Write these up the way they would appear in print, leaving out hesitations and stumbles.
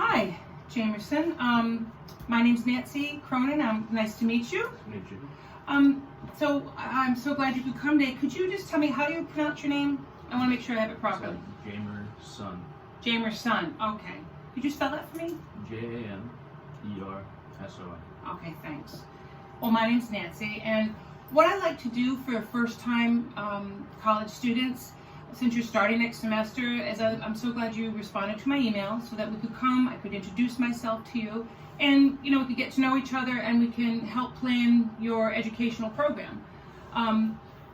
Hi, Jamerson. My name's Nancy Cronin. Nice to meet you. Meet you. So I'm so glad you could come today. Could you just tell me, how do you pronounce your name? I want to make sure I have it properly. Jamerson. Jamerson. Okay. Could you spell that for me? Jamerson. Okay, thanks. Well, my name's Nancy, and what I like to do for first-time college students, since you're starting next semester, is I'm so glad you responded to my email so that we could come, I could introduce myself to you, and we could get to know each other and we can help plan your educational program.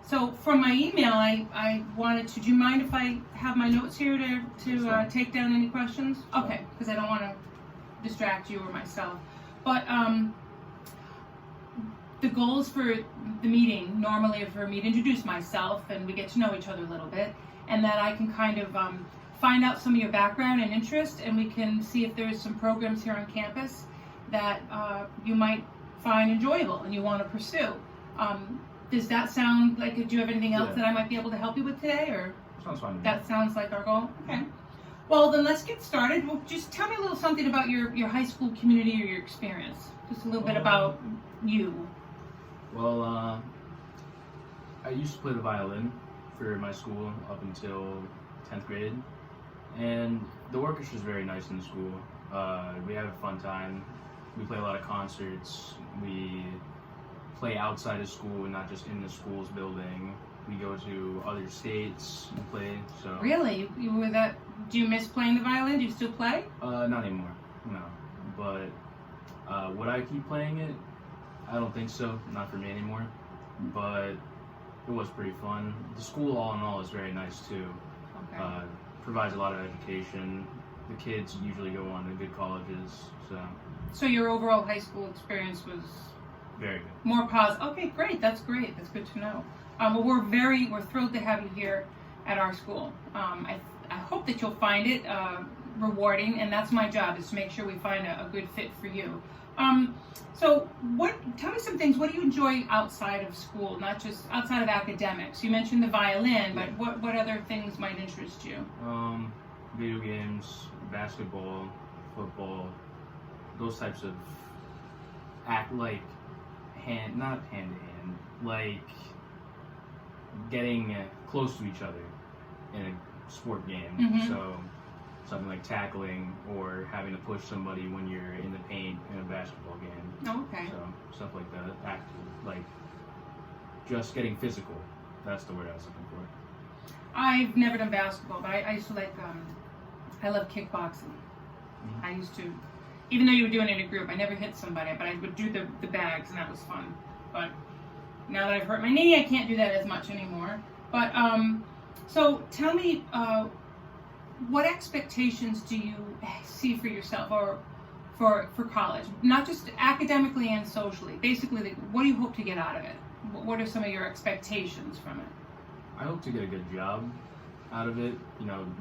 So from my email, I wanted to, do you mind if I have my notes here to take down any questions? Okay, because I don't want to distract you or myself. But the goals for the meeting normally are for me to introduce myself and we get to know each other a little bit, and that I can kind of find out some of your background and interest, and we can see if there's some programs here on campus that you might find enjoyable and you want to pursue. Does that sound like, do you have anything else that I might be able to help you with today? Or sounds fine. That sounds like our goal? Okay. Well, then let's get started. Well, just tell me a little something about your high school community or your experience. Just a little bit about you. Well, I used to play the violin for my school up until 10th grade, and the orchestra is very nice in the school. We have a fun time. We play a lot of concerts. We play outside of school and not just in the school's building. We go to other states and play. So really, you were that? Do you miss playing the violin? Do you still play? Not anymore, no. But would I keep playing it? I don't think so. Not for me anymore. But it was pretty fun. The school, all in all, is very nice too. Okay. Provides a lot of education. The kids usually go on to good colleges. So your overall high school experience was very good. More positive. Okay, great. That's great. That's good to know. Well, we're thrilled to have you here at our school. I hope that you'll find it rewarding, and that's my job, is to make sure we find a good fit for you. So tell me some things. What do you enjoy outside of school, not just outside of academics? You mentioned the violin, but what other things might interest you? Video games, basketball, football, those types of not hand to hand, like getting close to each other in a sport game. Mm-hmm. So something like tackling or having to push somebody when you're in the paint in a basketball game. Oh, okay. So stuff like that, active, like just getting physical. That's the word I was looking for. I've never done basketball, but I used to like, I love kickboxing. Mm-hmm. I used to, even though you were doing it in a group, I never hit somebody, but I would do the bags, and that was fun. But now that I've hurt my knee, I can't do that as much anymore. But, so tell me, what expectations do you see for yourself or for college? Not just academically and socially. Basically, what do you hope to get out of it? What are some of your expectations from it? I hope to get a good job out of it.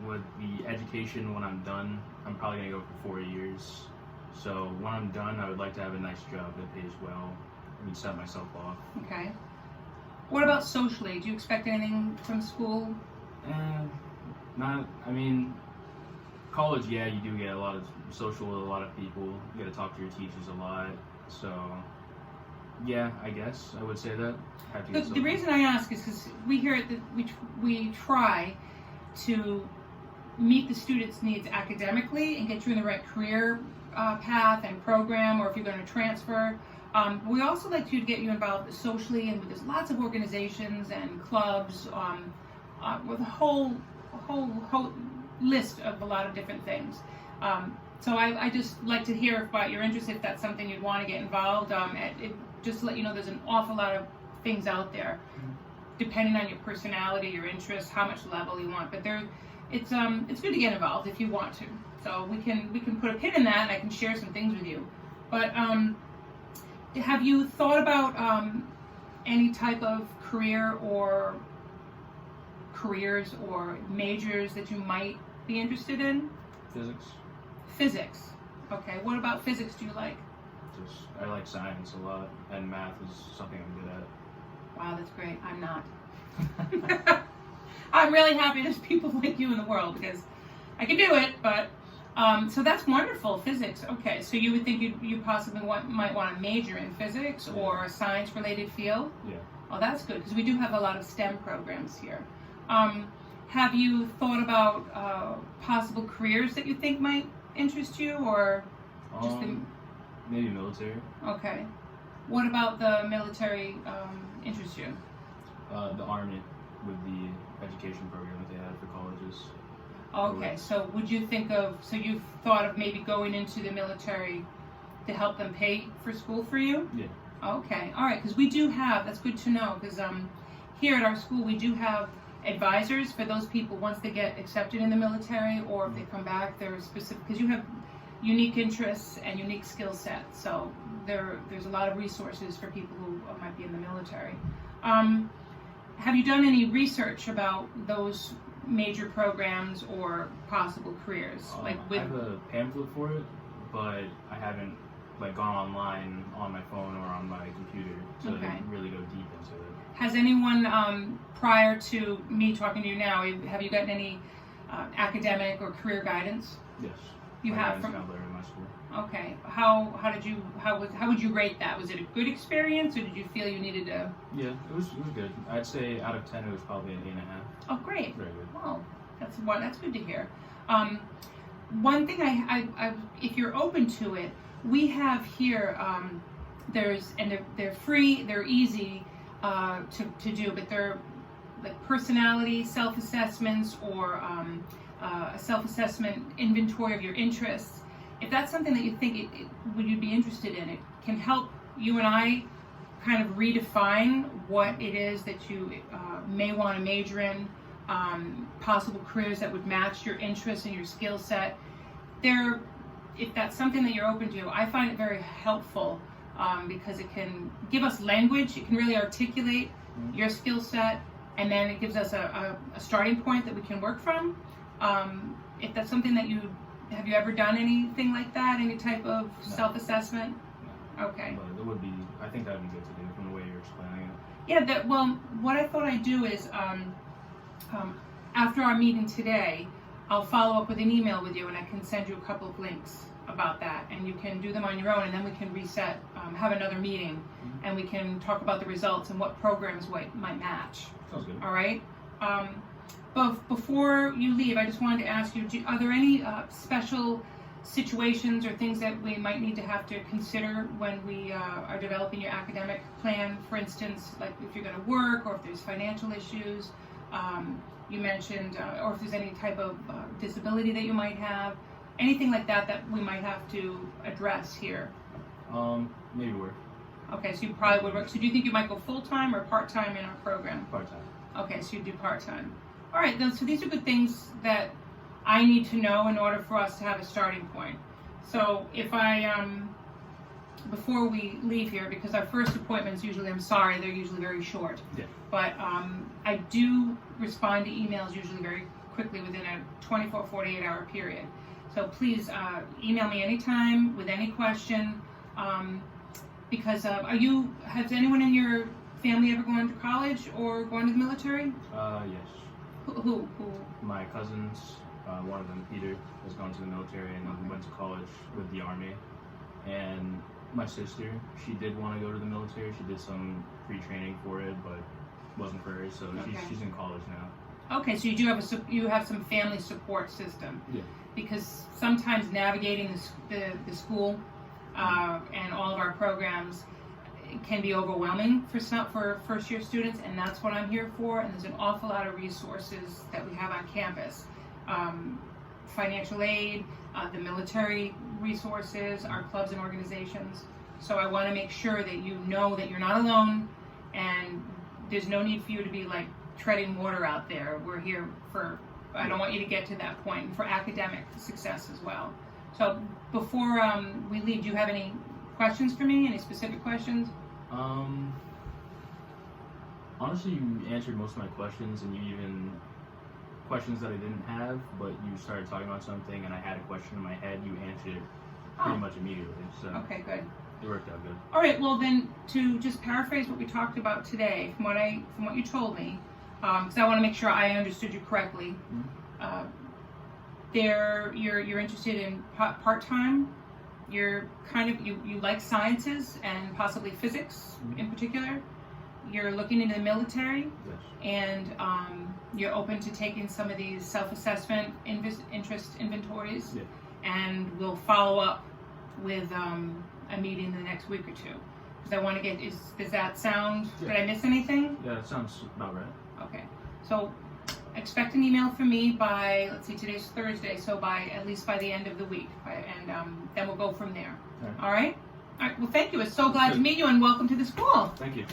With the education, when I'm done, I'm probably going to go for 4 years. So when I'm done, I would like to have a nice job that pays well and set myself off. Okay. What about socially? Do you expect anything from school? College, yeah, you do get a lot of social with a lot of people. You got to talk to your teachers a lot. So, yeah, I guess I would say that. The reason I ask is because we here we try to meet the students' needs academically and get you in the right career path and program, or if you're going to transfer. We also like to get you involved socially, and there's lots of organizations and clubs with a whole list of a lot of different things. So I just like to hear about your interest, if that's something you'd want to get involved. Just to let you know, there's an awful lot of things out there, depending on your personality, your interests, how much level you want. But it's good to get involved if you want to. So we can put a pin in that, and I can share some things with you. But have you thought about any type of careers or majors that you might be interested in? Physics. Okay. What about physics do you like? I like science a lot, and math is something I'm good at. Wow, that's great. I'm not. I'm really happy there's people like you in the world, because I can do it, but So that's wonderful, physics. Okay, so you would think you possibly might want to major in physics or a science-related field? Yeah. Oh, that's good, because we do have a lot of STEM programs here. Have you thought about possible careers that you think might interest you, or just maybe military. Okay. What about the military interests you? The Army, with the education program that they have for colleges. Okay, so would you so you've thought of maybe going into the military to help them pay for school for you? Yeah. Okay, all right, because we do have, that's good to know, because here at our school we do have advisors for those people once they get accepted in the military, or if they come back, they're specific, because you have unique interests and unique skill sets, so there's a lot of resources for people who might be in the military. Have you done any research about those major programs or possible careers? I have a pamphlet for it, but I haven't gone online on my phone or on my computer to really go deep into it. Has anyone prior to me talking to you now, have you gotten any academic or career guidance? Yes. You have from counselor in my school. Okay. How would you rate that? Was it a good experience, or did you feel you needed to? Yeah, it was good. I'd say out of 10, it was probably an 8.5. Oh, great. Very good. Wow, that's good to hear. One thing I if you're open to it, we have here. They're free. They're easy to do, but they're like personality self-assessments or a self-assessment inventory of your interests. If that's something that you think would you be interested in, it can help you and I kind of redefine what it is that you may want to major in, possible careers that would match your interests and your skill set. If that's something that you're open to, I find it very helpful because it can give us language, it can really articulate your skill set, and then it gives us a starting point that we can work from. If that's something that have you ever done anything like that? Any type of self-assessment? No. Okay. But it would be, I think that would be good to do from the way you're explaining it. Yeah, well, what I thought I'd do is, after our meeting today, I'll follow up with an email with you, and I can send you a couple of links about that, and you can do them on your own, and then we can reset, have another meeting, and we can talk about the results and what programs might match. Sounds good. All right? But before you leave, I just wanted to ask you, are there any special situations or things that we might need to have to consider when we are developing your academic plan? For instance, like if you're going to work, or if there's financial issues, you mentioned, or if there's any type of disability that you might have, anything like that we might have to address here. Maybe work. Okay, so you probably would work. So do you think you might go full-time or part-time in our program? Part-time. Okay, so you do part-time. All right, so these are good things that I need to know in order for us to have a starting point. So if before we leave here, because our first appointments usually, I'm sorry, they're usually very short. Yeah. But I do respond to emails usually very quickly within a 24, 48-hour period. So please email me anytime with any question. Because has anyone in your family ever gone to college or gone to the military? Yes. Who? My cousins, one of them, Peter, has gone to the military and went to college with the Army. And my sister, she did want to go to the military. She did some pre-training for it, but wasn't for her, so she's in college now. Okay, so you have some family support system. Yeah. Because sometimes navigating the school and all of our programs can be overwhelming for first-year students, and that's what I'm here for. And there's an awful lot of resources that we have on campus. Financial aid, the military resources, our clubs and organizations. So I want to make sure that you know that you're not alone, and there's no need for you to be like treading water out there. We're here I don't want you to get to that point, for academic success as well. So before we leave, do you have any questions for me? Any specific questions? Honestly, you answered most of my questions, and you even questions that I didn't have, but you started talking about something and I had a question in my head, you answered it pretty much immediately. So okay, good. It worked out good. All right, well then, to just paraphrase what we talked about today, from what you told me, because I want to make sure I understood you correctly. you're interested in part-time. You're you like sciences and possibly physics in particular. You're looking into the military, Yes. and you're open to taking some of these self-assessment interest inventories. Yeah. And we'll follow up with a meeting in the next week or two. Because I want to does that sound, Yeah. did I miss anything? Yeah, that sounds about right. Okay, so expect an email from me by, let's see, today's Thursday, so at least by the end of the week, and then we'll go from there. All right. All right? All right, well, thank you. We're so glad to meet you, and welcome to the school. Thank you.